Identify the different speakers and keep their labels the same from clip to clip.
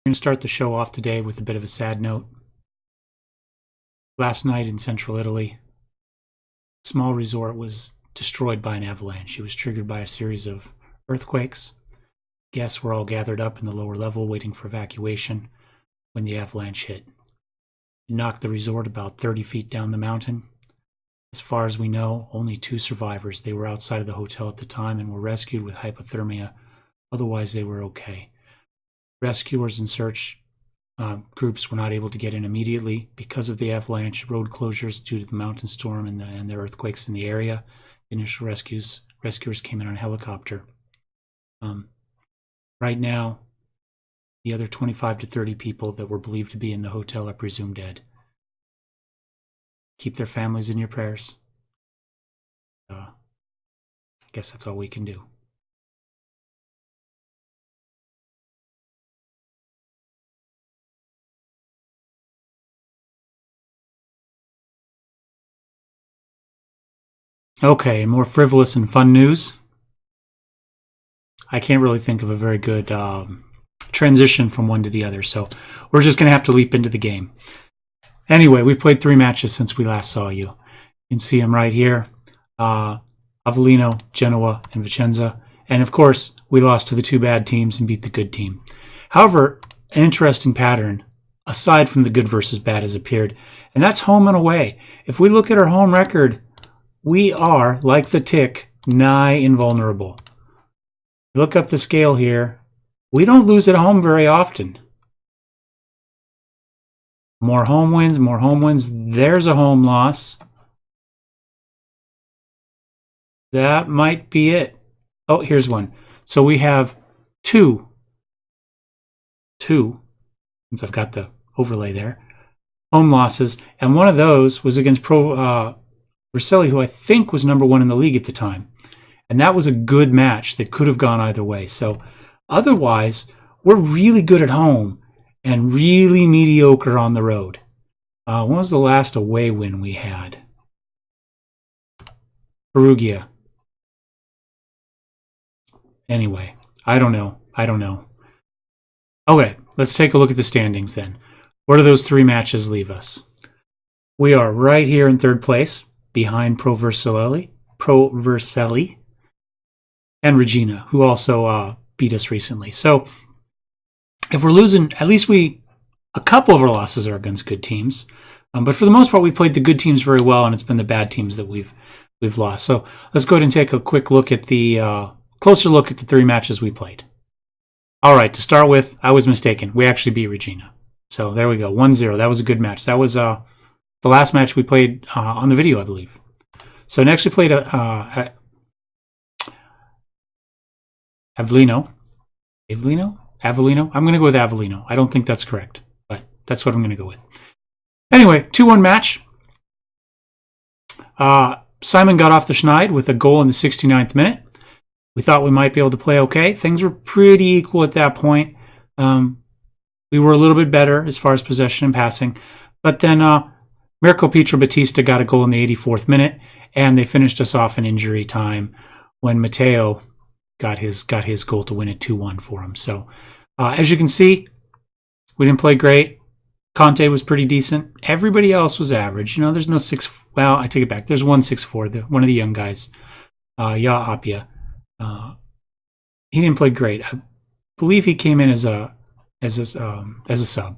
Speaker 1: We're going to start the show off today with a bit of a sad note. Last night in central Italy, a small resort was destroyed by an avalanche. It was triggered by a series of earthquakes. Guests were all gathered up in the lower level waiting for evacuation when the avalanche hit. It knocked the resort about 30 feet down the mountain. As far as we know, only 2 survivors. They were outside of the hotel at the time and were rescued with hypothermia. Otherwise, they were okay. Rescuers and search groups were not able to get in immediately because of the avalanche, road closures due to the mountain storm and the earthquakes in the area. The initial rescuers came in on a helicopter. Right now, the other 25 to 30 people that were believed to be in the hotel are presumed dead. Keep their families in your prayers. I guess that's all we can do. Okay, more frivolous and fun news. I can't really think of a very good transition from one to the other, so we're just going to have to leap into the game. Anyway, we've played 3 matches since we last saw you. You can see them right here. Avellino, Genoa, and Vicenza. And of course, we lost to the 2 bad teams and beat the good team. However, an interesting pattern, aside from the good versus bad, has appeared, and that's home and away. If we look at our home record, we are, like the tick, nigh invulnerable. Look up the scale here. We don't lose at home very often. More home wins, more home wins. There's a home loss. That might be it. Oh, here's one. So we have two, since I've got the overlay there, home losses, and one of those was against Vercelli, who I think was number 1 in the league at the time. And that was a good match that could have gone either way. So otherwise, we're really good at home and really mediocre on the road. When was the last away win we had? Perugia. Anyway, I don't know. Okay, let's take a look at the standings then. Where do those 3 matches leave us? We are right here in 3rd place, behind Pro Vercelli, and Regina, who also beat us recently. So if we're losing, at least a couple of our losses are against good teams. But for the most part, we played the good teams very well, and it's been the bad teams that we've lost. So let's go ahead and take a quick look at the closer look at the 3 matches we played. All right, to start with, I was mistaken. We actually beat Regina. So there we go, 1-0. That was a good match. That was the last match we played on the video, I believe. So next we played Avellino. Avellino? I'm going to go with Avellino. I don't think that's correct, but that's what I'm going to go with. Anyway, 2-1 match. Simon got off the schneid with a goal in the 69th minute. We thought we might be able to play okay. Things were pretty equal at that point. We were a little bit better as far as possession and passing. But then Mirko Pietro Battista got a goal in the 84th minute, and they finished us off in injury time when Matteo got his goal to win it 2-1 for him. So as you can see, we didn't play great. Conte was pretty decent. Everybody else was average. You know, there's no 6. Well, I take it back. There's 1-6-4, one of the young guys, Apia. He didn't play great. I believe he came in as a sub.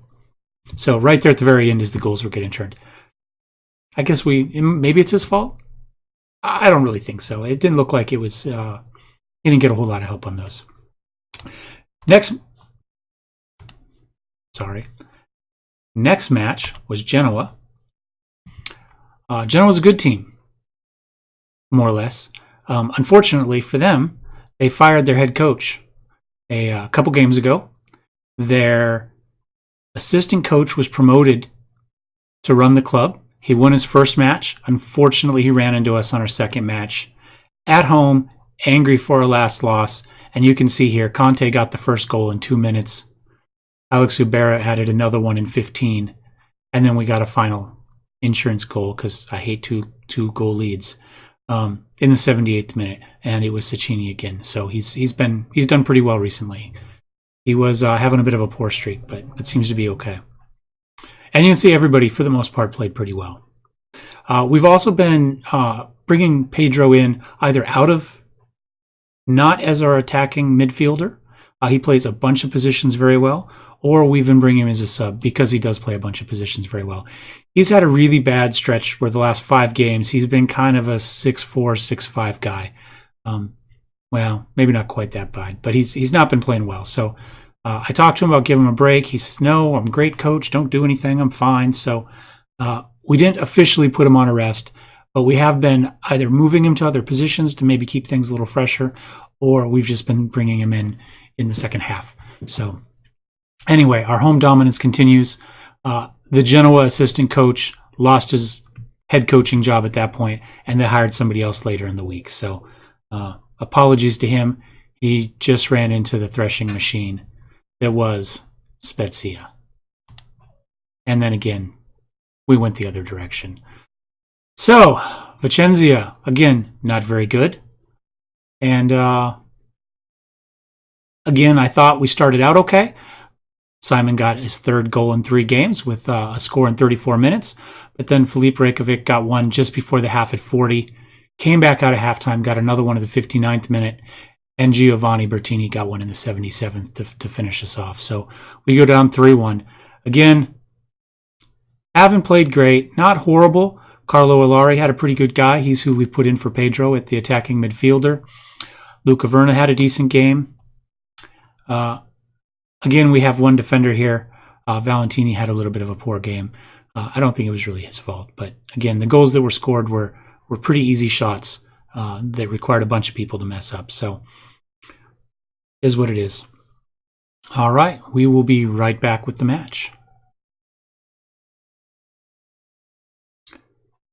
Speaker 1: So right there at the very end, as the goals were getting turned, I guess maybe it's his fault. I don't really think so. It didn't look like it was. He didn't get a whole lot of help on those. Next match was Genoa. Genoa was a good team, more or less. Unfortunately for them, they fired their head coach a couple games ago. Their assistant coach was promoted to run the club. He won his first match. Unfortunately, he ran into us on our second match. At home, angry for our last loss. And you can see here, Conte got the first goal in 2 minutes. Alex Ubera added another one in 15. And then we got a final insurance goal, because I hate two goal leads, in the 78th minute. And it was Cecchini again. So he's done pretty well recently. He was having a bit of a poor streak, but it seems to be okay. And you can see everybody, for the most part, played pretty well. We've also been bringing Pedro in either out of, not as our attacking midfielder. He plays a bunch of positions very well, or we've been bringing him as a sub because he does play a bunch of positions very well. He's had a really bad stretch where the last 5 games he's been kind of a 6'4", 6'5" guy. Well, maybe not quite that bad, but he's not been playing well. So I talked to him about giving him a break. He says, no, I'm a great coach. Don't do anything. I'm fine. So we didn't officially put him on a rest, but we have been either moving him to other positions to maybe keep things a little fresher, or we've just been bringing him in the second half. So anyway, our home dominance continues. The Genoa assistant coach lost his head coaching job at that point, and they hired somebody else later in the week. So apologies to him. He just ran into the threshing machine that was Spezia. And then again, we went the other direction. So, Vicenza, again, not very good. And again, I thought we started out okay. Simon got his 3rd goal in 3 games with a score in 34 minutes. But then Filip Rejkovic got one just before the half at 40. Came back out of halftime, got another one at the 59th minute. And Giovanni Bertini got one in the 77th to finish us off. So we go down 3-1. Again, haven't played great. Not horrible. Carlo Ilari had a pretty good guy. He's who we put in for Pedro at the attacking midfielder. Luca Verna had a decent game. Again, we have one defender here. Valentini had a little bit of a poor game. I don't think it was really his fault. But again, the goals that were scored were pretty easy shots that required a bunch of people to mess up. So is what it is. All right, we will be right back with the match.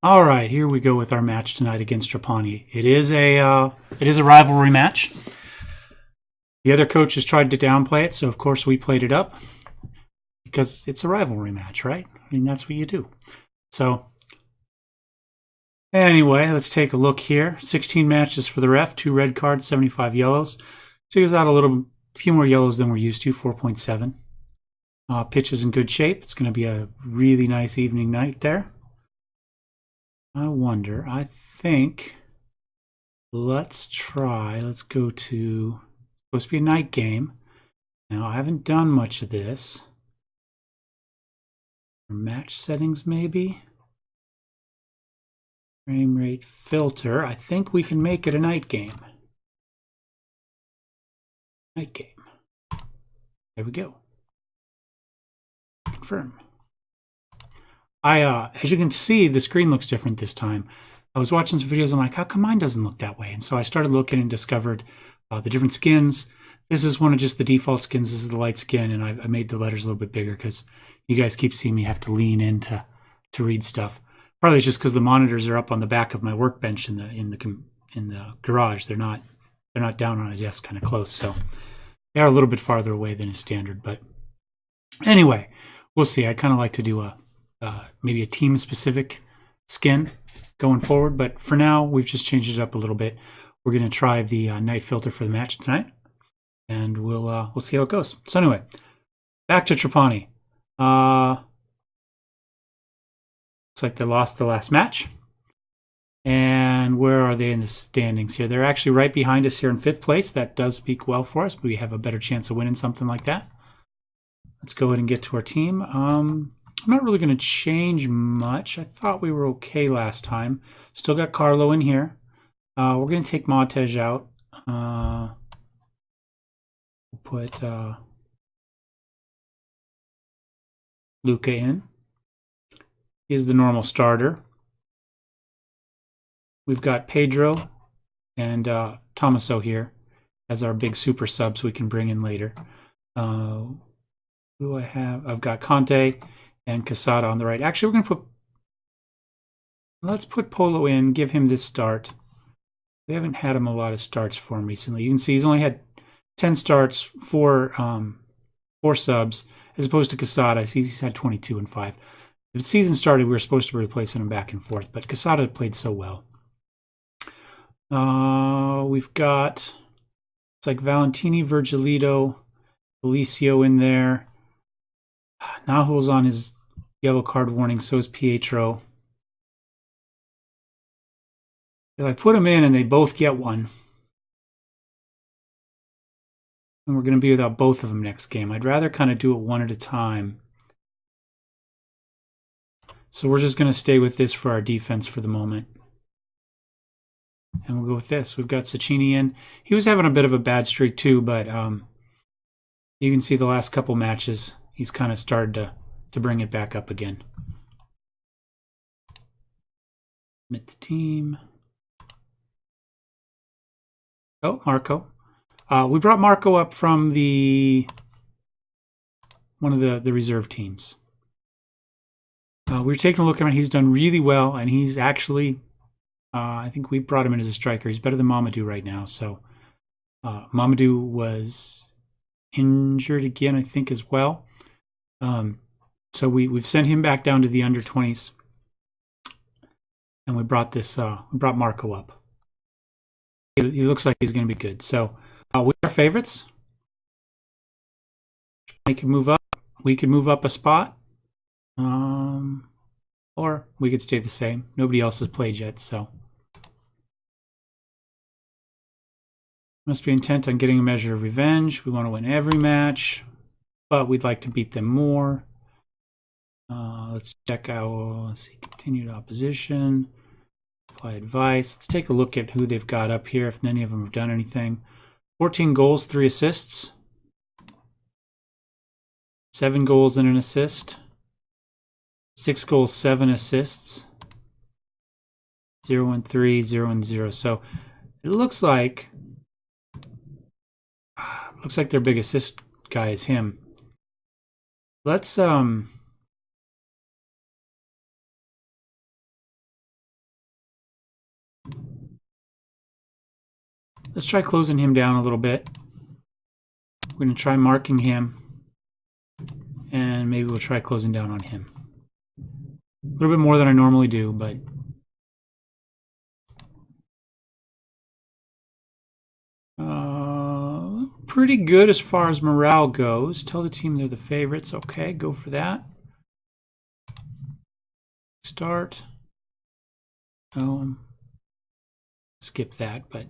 Speaker 1: All right, here we go with our match tonight against Trapani. It is a rivalry match. The other coaches tried to downplay it, so of course we played it up because it's a rivalry match, right? I mean, that's what you do. So anyway, let's take a look here. 16 matches for the ref, 2 red cards, 75 yellows. So he was out a few more yellows than we're used to, 4.7. Pitch is in good shape. It's going to be a really nice evening night there. I think, let's go to, it's supposed to be a night game. Now, I haven't done much of this. Match settings, maybe. Frame rate filter. I think we can make it a night game. Night game. There we go. Confirm. As you can see, the screen looks different this time. I was watching some videos. I'm like, how come mine doesn't look that way? And so I started looking and discovered the different skins. This is one of just the default skins. This is the light skin, and I made the letters a little bit bigger because you guys keep seeing me have to lean in to read stuff. Probably just because the monitors are up on the back of my workbench in the garage. They're not down on a desk, kind of close. So they are a little bit farther away than is standard. But anyway, we'll see. I'd kind of like to do maybe a team-specific skin going forward. But for now, we've just changed it up a little bit. We're going to try the night filter for the match tonight, and we'll see how it goes. So anyway, back to Trapani. Looks like they lost the last match. And where are they in the standings here? They're actually right behind us here in 5th place. That does speak well for us, but we have a better chance of winning something like that. Let's go ahead and get to our team. I'm not really going to change much. I thought we were okay last time. Still got Carlo in here. We're going to take Montez out. We'll put Luca in. He is the normal starter. We've got Pedro and Tommaso here as our big super subs we can bring in later. Who do I have? I've got Conte and Casada on the right. Actually, we're going to let's put Polo in, give him this start. We haven't had him a lot of starts for him recently. You can see he's only had 10 starts, 4 subs, as opposed to Casada. He's had 22 and 5. The season started, we were supposed to be replacing him back and forth, but Casada played so well. We've got, it's like Valentini, Virgilito, Felicio in there. Nahul's on his yellow card warning, so is Pietro. If I put them in and they both get one, and we're going to be without both of them next game, I'd rather kind of do it one at a time. So we're just going to stay with this for our defense for the moment. And we'll go with this. We've got Cecchini in. He was having a bit of a bad streak too, but you can see the last couple matches, he's kind of started to bring it back up again. Admit the team. Oh, Marco. We brought Marco up from one of the reserve teams. We were taking a look at him. He's done really well, and he's actually, I think we brought him in as a striker. He's better than Mamadou right now. So Mamadou was injured again, I think, as well. So we've sent him back down to the under 20s, and we brought Marco up. He looks like he's going to be good. So we are favorites. They could move up. We could move up a spot. Or we could stay the same. Nobody else has played yet, so. Must be intent on getting a measure of revenge. We want to win every match, but we'd like to beat them more. Let's check out, let's see, continued opposition. Apply advice. Let's take a look at who they've got up here, if any of them have done anything. 14 goals, 3 assists. 7 goals and an assist. 6 goals, 7 assists. 0 and 3, 0 and 0. So it looks like their big assist guy is him. Let's try closing him down a little bit. We're going to try marking him, and maybe we'll try closing down on him. A little bit more than I normally do, but pretty good as far as morale goes. Tell the team they're the favorites. Okay, go for that. Start. Skip that, but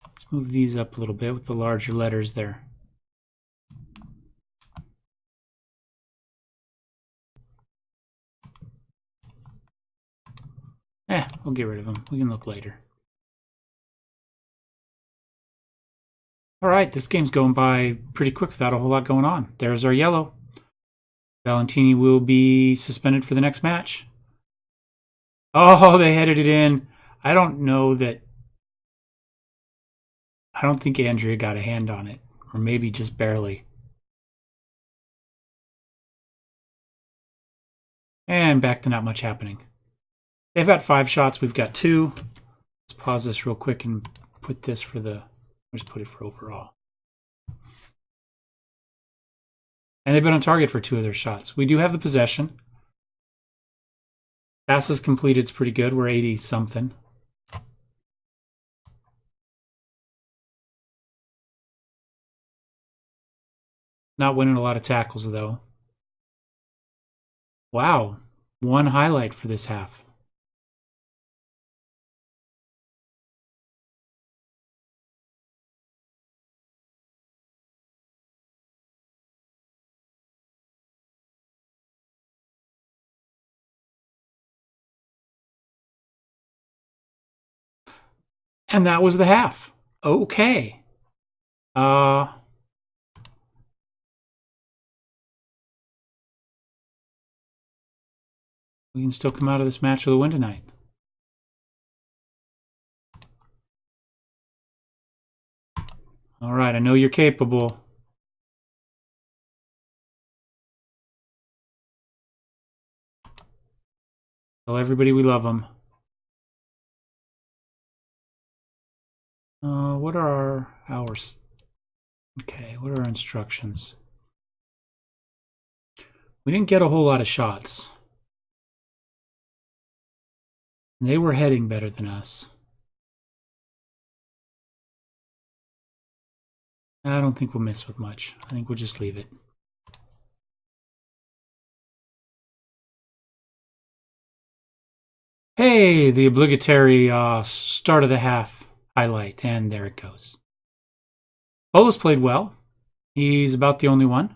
Speaker 1: let's move these up a little bit with the larger letters there. We'll get rid of them. We can look later. All right, this game's going by pretty quick without a whole lot going on. There's our yellow. Valentini will be suspended for the next match. Oh, they headed it in. I don't think Andrea got a hand on it, or maybe just barely. And back to not much happening. They've got 5 shots. We've got 2. Let's pause this real quick and put this for just put it for overall. And they've been on target for 2 of their shots. We do have the possession. Passes completed is pretty good. We're 80-something. Not winning a lot of tackles, though. Wow. 1 highlight for this half. And that was the half. Okay. We can still come out of this match with a win tonight. All right, I know you're capable. Tell everybody we love them. What are our hours? Okay, what are our instructions? We didn't get a whole lot of shots. They were heading better than us. I don't think we'll miss with much. I think we'll just leave it. Hey, the obligatory start of the half highlight, and there it goes. Ola's played well. He's about the only one.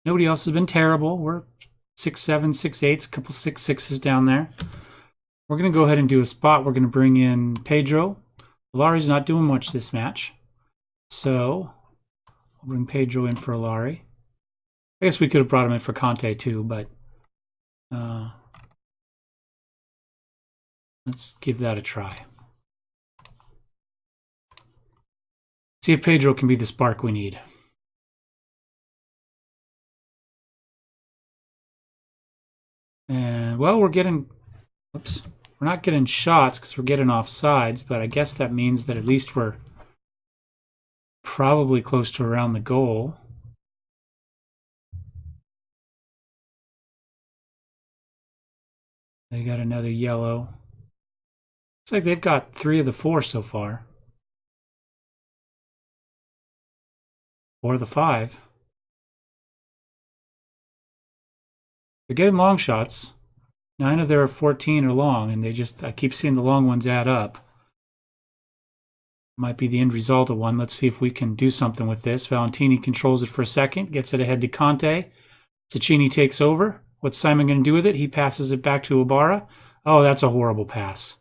Speaker 1: Nobody else has been terrible. We're 6-7, 6-8, a couple 6-6s down there. We're going to go ahead and do a spot. We're going to bring in Pedro. Lari's not doing much this match. So we'll bring Pedro in for Lari. I guess we could have brought him in for Conte too, but let's give that a try. See if Pedro can be the spark we need. And, well, we're not getting shots because we're getting off sides, but I guess that means that at least we're probably close to around the goal. They got another yellow. Looks like they've got 3 of the 4 so far. 4 of the 5. They're getting long shots. 9 of their 14 are long, and I keep seeing the long ones add up. Might be the end result of one. Let's see if we can do something with this. Valentini controls it for a second, gets it ahead to Conte. Cecchini takes over. What's Simon going to do with it? He passes it back to Ibarra. Oh, that's a horrible pass.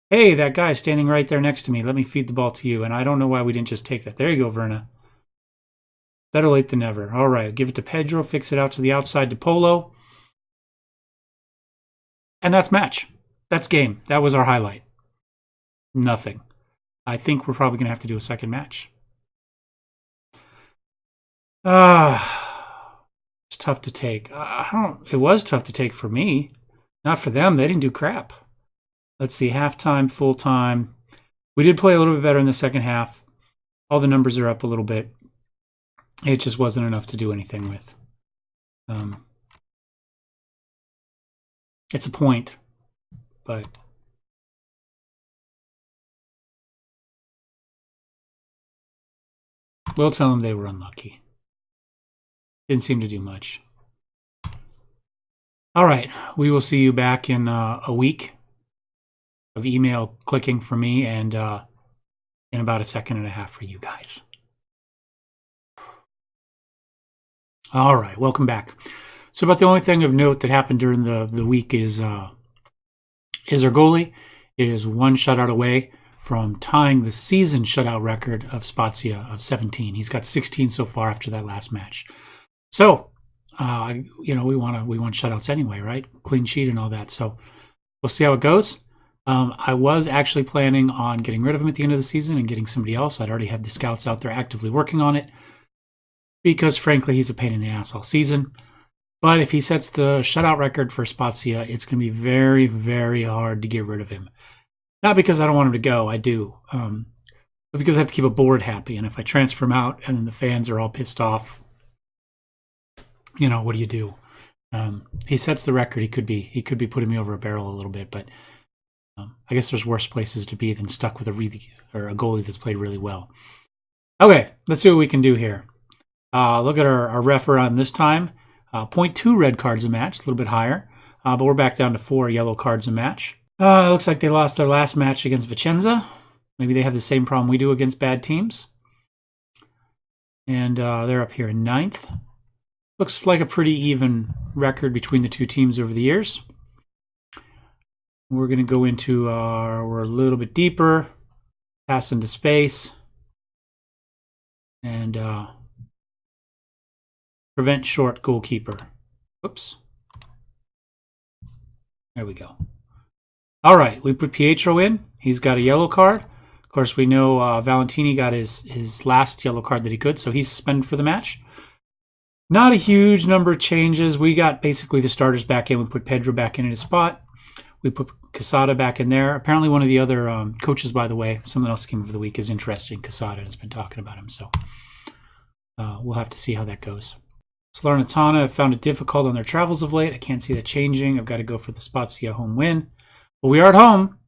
Speaker 1: Hey, that guy's standing right there next to me. Let me feed the ball to you. And I don't know why we didn't just take that. There you go, Verna. Better late than never. All right, give it to Pedro. Fix it out to the outside to Polo. And that's match. That's game. That was our highlight. Nothing. I think we're probably going to have to do a second match. It's tough to take. It was tough to take for me. Not for them. They didn't do crap. Let's see. Halftime, full time. We did play a little bit better in the second half. All the numbers are up a little bit. It just wasn't enough to do anything with. It's a point, but we'll tell them they were unlucky. Didn't seem to do much. All right, we will see you back in a week of email clicking for me and in about a second and a half for you guys. All right, welcome back. So about the only thing of note that happened during the week is our goalie is 1 shutout away from tying the season shutout record of Spezia of 17. He's got 16 so far after that last match. So, we want shutouts anyway, right? Clean sheet and all that. So we'll see how it goes. I was actually planning on getting rid of him at the end of the season and getting somebody else. I'd already had the scouts out there actively working on it because, frankly, he's a pain in the ass all season. But if he sets the shutout record for Spezia, it's going to be very, very hard to get rid of him. Not because I don't want him to go, I do, but because I have to keep a board happy. And if I transfer him out and then the fans are all pissed off, what do you do? He sets the record. He could be putting me over a barrel a little bit, but I guess there's worse places to be than stuck with a goalie that's played really well. Okay, let's see what we can do here. Look at our ref on this time. 0.2 red cards a match, a little bit higher, but we're back down to 4 yellow cards a match. It looks like they lost their last match against Vicenza. Maybe they have the same problem we do against bad teams. And they're up here in 9th. Looks like a pretty even record between the two teams over the years. We're going to go into we're a little bit deeper, pass into space, and prevent short goalkeeper. Whoops. There we go. All right, we put Pietro in. He's got a yellow card. Of course, we know Valentini got his last yellow card that he could, so he's suspended for the match. Not a huge number of changes. We got basically the starters back in. We put Pedro back in his spot. We put Casada back in there. Apparently one of the other coaches, by the way, someone else came over the week, is interested in Casada and has been talking about him. So we'll have to see how that goes. Salernitana have found it difficult on their travels of late. I can't see that changing. I've got to go for the Spezia home win. But we are at home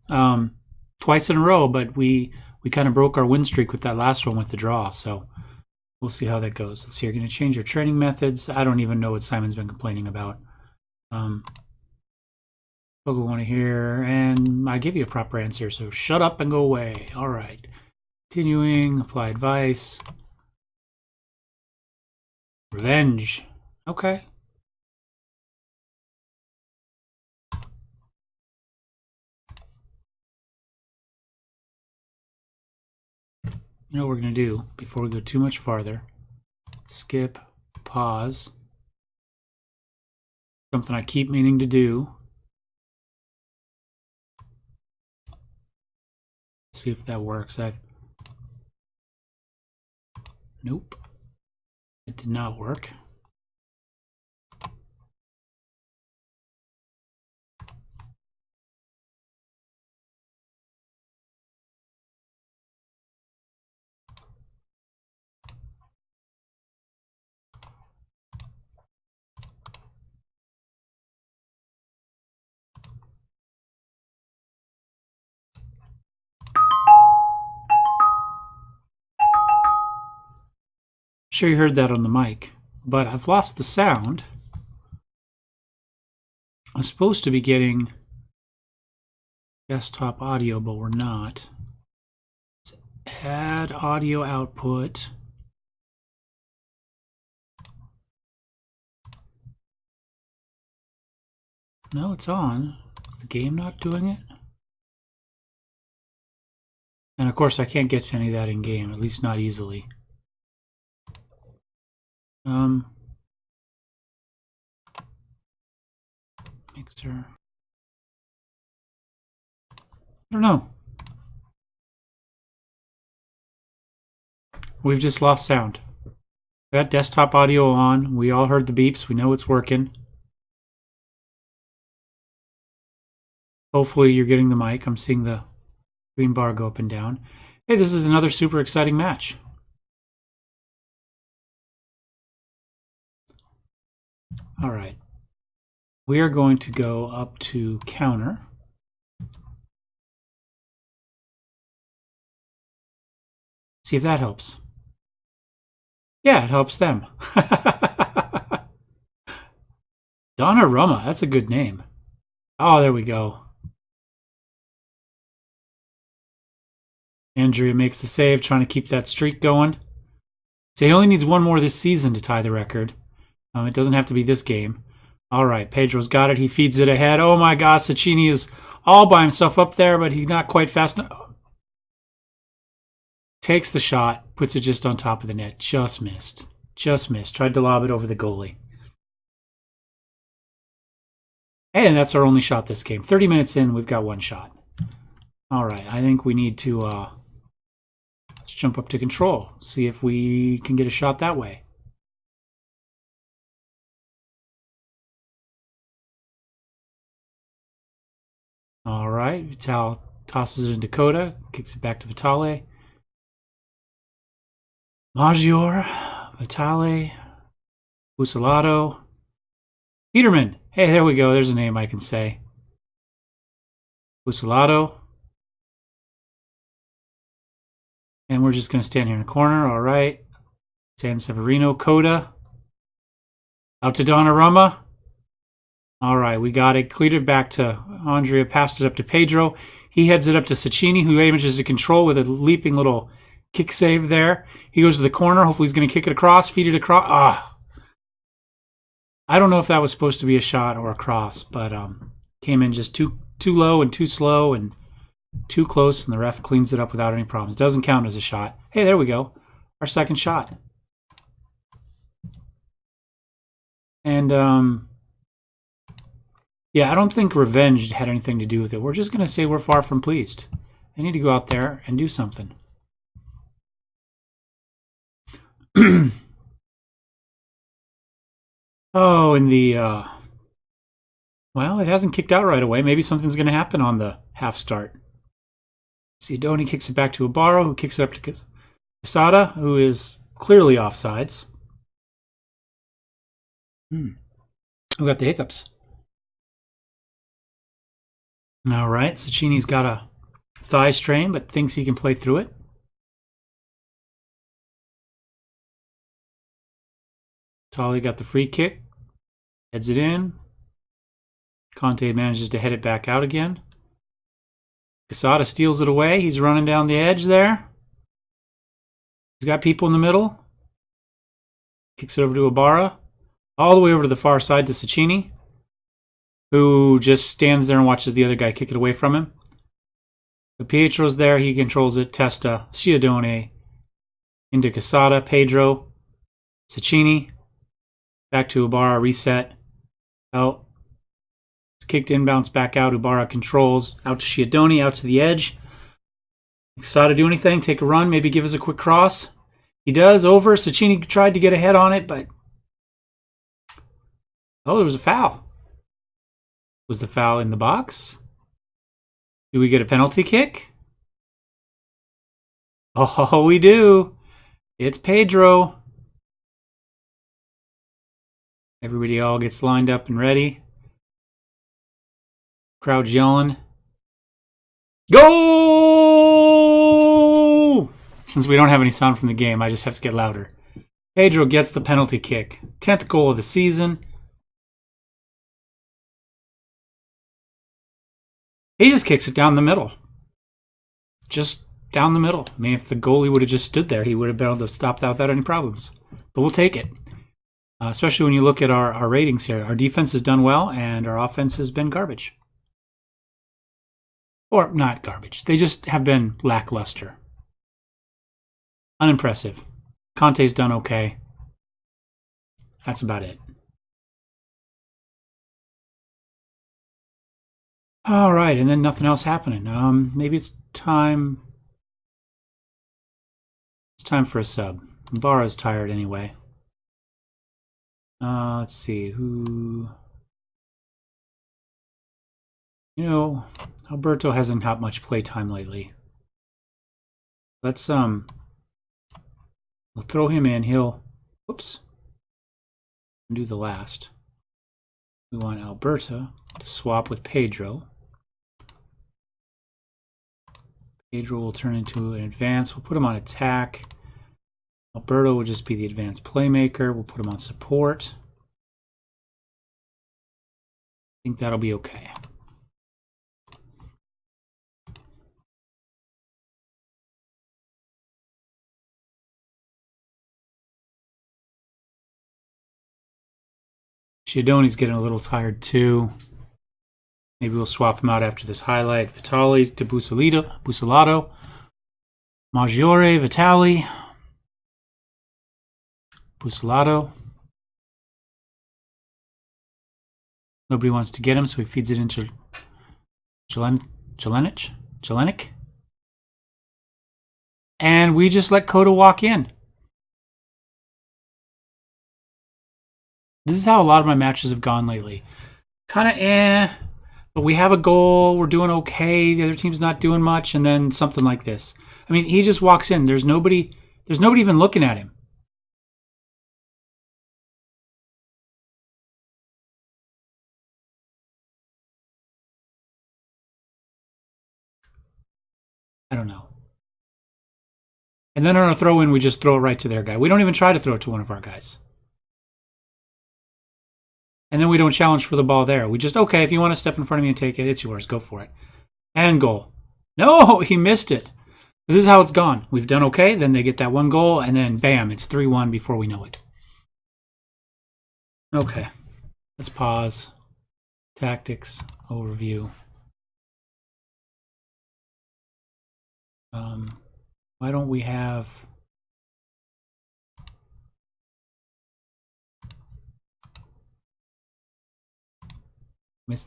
Speaker 1: twice in a row, but we we kind of broke our win streak with that last one with the draw, so we'll see how that goes. Let's see, you're going to change your training methods. I don't even know what Simon's been complaining about. We'll go on here, and I give you a proper answer, so shut up and go away. All right. Continuing, apply advice. Revenge. Okay. You know what we're going to do before we go too much farther? Skip, pause. Something I keep meaning to do. See if that works. Nope. It did not work. Sure you heard that on the mic, but I've lost the sound. I'm supposed to be getting desktop audio, but we're not. Let's add audio output. No, it's on. Is the game not doing it? And of course I can't get to any of that in game, at least not easily. Mixer. I don't know. We've just lost sound. We got desktop audio on. We all heard the beeps. We know it's working. Hopefully you're getting the mic. I'm seeing the green bar go up and down. Hey, this is another super exciting match. All right. We are going to go up to counter. See if that helps. Yeah, it helps them. Donnarumma, that's a good name. Oh, there we go. Andrea makes the save, trying to keep that streak going. So he only needs one more this season to tie the record. It doesn't have to be this game. All right, Pedro's got it. He feeds it ahead. Oh my gosh, Cecchini is all by himself up there, but he's not quite fast enough. Takes the shot, puts it just on top of the net. Just missed. Just missed. Tried to lob it over the goalie. And that's our only shot this game. 30 minutes in, we've got one shot. All right, I think we need to let's jump up to control. See if we can get a shot that way. All right, Vital tosses it in Dakota, kicks it back to Vitale. Maggiore, Vitale, Bucelato, Peterman. Hey, there we go. There's a name I can say. Bucelato. And we're just going to stand here in the corner. All right. San Severino, Coda. Out to Donnarumma. All right, we got it. Cleared it back to Andrea, passed it up to Pedro. He heads it up to Cecchini, who manages to control with a leaping little kick save there. He goes to the corner. Hopefully he's going to kick it across, feed it across. I don't know if that was supposed to be a shot or a cross, but came in just too low and too slow and too close, and the ref cleans it up without any problems. Doesn't count as a shot. Hey, there we go. Our second shot. And yeah, I don't think revenge had anything to do with it. We're just going to say we're far from pleased. They need to go out there and do something. Oh, in the... well, it hasn't kicked out right away. Maybe something's going to happen on the half start. Sidoni kicks it back to Ibarra, who kicks it up to Quesada, who is clearly offsides. We got the hiccups. All right, Cecchini's got a thigh strain, but thinks he can play through it. Vitali got the free kick. Heads it in. Conte manages to head it back out again. Quesada steals it away. He's running down the edge there. He's got people in the middle. Kicks it over to Ibarra. All the way over to the far side to Cecchini, who just stands there and watches the other guy kick it away from him. But Pietro's there. He controls it. Testa, Sciadone, into Quesada, Pedro, Cecchini. Back to Ibarra, reset. Out. It's kicked in, bounce back out. Ibarra controls. Out to Sciadone, out to the edge. Quesada do anything, take a run, maybe give us a quick cross. He does, over. Cecchini tried to get ahead on it, but... Oh, there was a foul. Was the foul in the box? Do we get a penalty kick? Oh, we do. It's Pedro. Everybody all gets lined up and ready. Crowd's yelling. Go! Since we don't have any sound from the game, I just have to get louder. Pedro gets the penalty kick. 10th goal of the season. He just kicks it down the middle. Just down the middle. I mean, if the goalie would have just stood there, he would have been able to stop that without any problems. But we'll take it. Especially when you look at our ratings here. Our defense has done well, and our offense has been garbage. Or not garbage. They just have been lackluster. Unimpressive. Conte's done okay. That's about it. All right, and then nothing else happening. Maybe it's time. It's time for a sub. Ibarra's tired anyway. Let's see who. You know, Alberto hasn't had much playtime lately. Let's we'll throw him in. He'll, whoops, do the last. We want Alberto to swap with Pedro. Pedro will turn into an advance. We'll put him on attack. Alberto will just be the advanced playmaker. We'll put him on support. I think that'll be okay. Sciadone's getting a little tired too. Maybe we'll swap him out after this highlight. Vitali to Bucelato. Maggiore, Vitali. Bucelato. Nobody wants to get him, so he feeds it into Jelenic. And we just let Coda walk in. This is how a lot of my matches have gone lately. Kind of but we have a goal, we're doing okay, the other team's not doing much, and then something like this. I mean, he just walks in. There's nobody even looking at him. I don't know. And then on a throw-in, we just throw it right to their guy. We don't even try to throw it to one of our guys. And then we don't challenge for the ball there. We just, okay, if you want to step in front of me and take it, it's yours. Go for it. And goal. No, he missed it. This is how it's gone. We've done okay. Then they get that one goal, and then bam, it's 3-1 before we know it. Okay. Let's pause. Tactics. Overview. Why don't we have...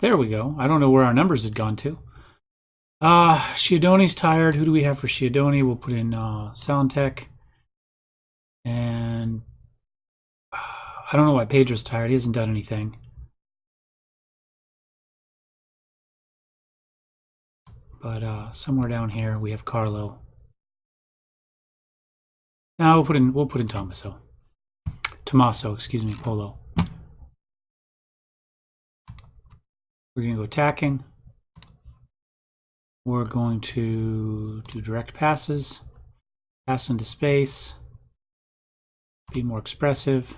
Speaker 1: There we go. I don't know where our numbers had gone to. Sciadone's tired. Who do we have for Sciadone? We'll put in Soundtech. And I don't know why Pedro's tired. He hasn't done anything. But somewhere down here we have Carlo. Now we'll put in Tommaso, excuse me, Polo. We're going to go attacking. We're going to do direct passes. Pass into space. Be more expressive.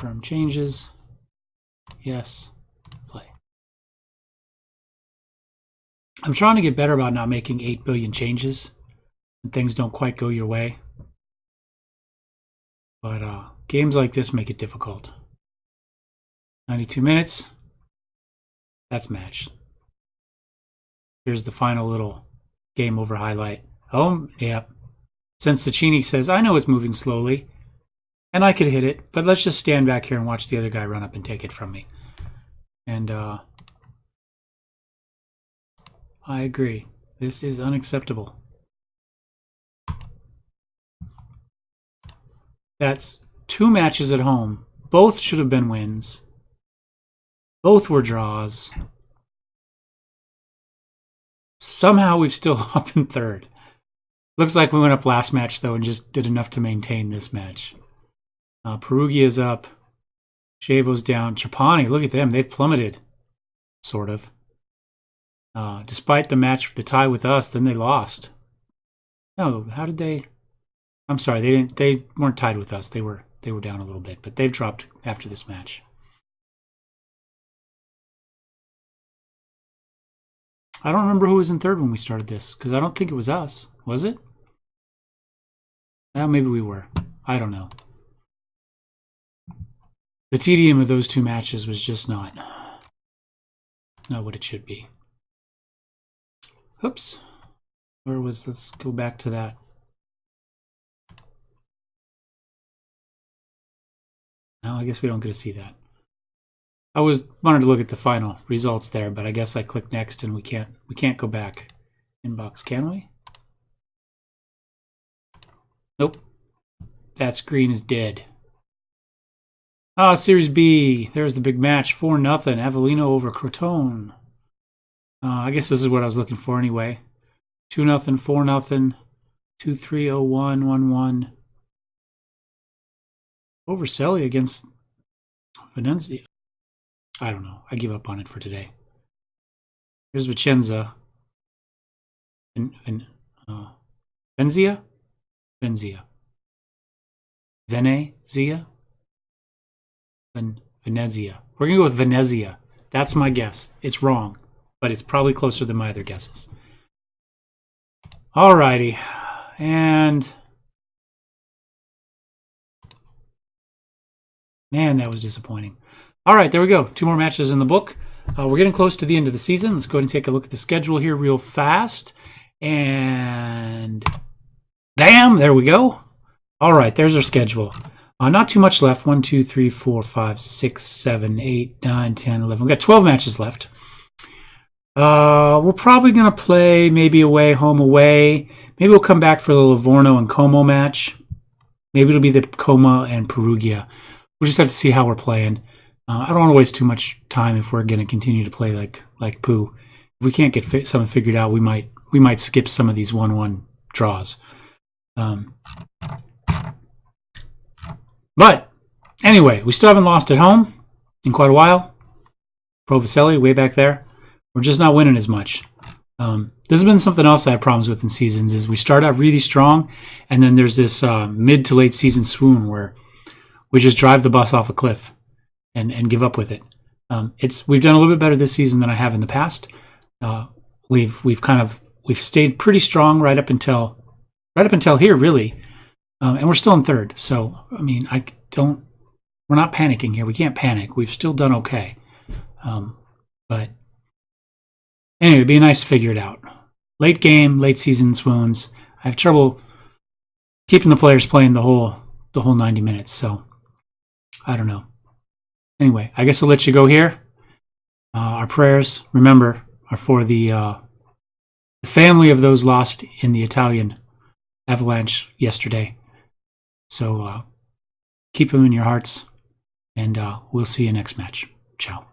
Speaker 1: Confirm changes. Yes. Play. I'm trying to get better about not making 8 billion changes when things don't quite go your way. But games like this make it difficult. 92 minutes. That's match. Here's the final little game over highlight. Oh, yeah. Sensacini says, I know it's moving slowly, and I could hit it, but let's just stand back here and watch the other guy run up and take it from me. And I agree. This is unacceptable. That's 2 matches at home. Both should have been wins. Both were draws. Somehow we've still up in third. Looks like we went up last match, though, and just did enough to maintain this match. Perugia's up. Chievo's down. Trapani, look at them. They've plummeted. Sort of. Despite the match, the tie with us, then they lost. No, how did they... I'm sorry, they weren't tied with us. They were down a little bit, but they've dropped after this match. I don't remember who was in third when we started this, because I don't think it was us. Was it? Well, maybe we were. I don't know. The tedium of those 2 matches was just not what it should be. Oops. Where was... Let's go back to that. No, I guess we don't get to see that. I wanted to look at the final results there, but I guess I clicked next and we can't go back. Inbox, can we? Nope. That screen is dead. Ah, Series B. There's the big match. 4-0. Avellino over Crotone. I guess this is what I was looking for anyway. 2-0, 4-0, 2-3, 0-1, 1-1. Overselli against Venezia. I don't know. I give up on it for today. Here's Vicenza. Venezia? Venezia. Venezia? Venezia. We're going to go with Venezia. That's my guess. It's wrong, but it's probably closer than my other guesses. Alrighty. And... man, that was disappointing. All right, there we go. 2 more matches in the book. We're getting close to the end of the season. Let's go ahead and take a look at the schedule here real fast. And bam, there we go. All right, there's our schedule. Not too much left. 1, 2, 3, 4, 5, 6, 7, 8, 9, 10, 11. We've got 12 matches left. We're probably going to play maybe away, home, away. Maybe we'll come back for the Livorno and Como match. Maybe it'll be the Como and Perugia. We'll just have to see how we're playing. I don't want to waste too much time if we're going to continue to play like poo. If we can't get something figured out, we might skip some of these 1-1 draws. But anyway, we still haven't lost at home in quite a while. Provicelli way back there. We're just not winning as much. This has been something else I have problems with in seasons. Is we start out really strong, and then there's this mid to late season swoon where we just drive the bus off a cliff and give up with it. We've done a little bit better this season than I have in the past. We've stayed pretty strong right up until here, really, and we're still in third. So I mean, we're not panicking here. We can't panic. We've still done okay, but anyway, it'd be nice to figure it out. Late game, late season swoons. I have trouble keeping the players playing the whole 90 minutes. So I don't know. Anyway, I guess I'll let you go here. Our prayers, remember, are for the family of those lost in the Italian avalanche yesterday. So keep them in your hearts, and we'll see you next match. Ciao.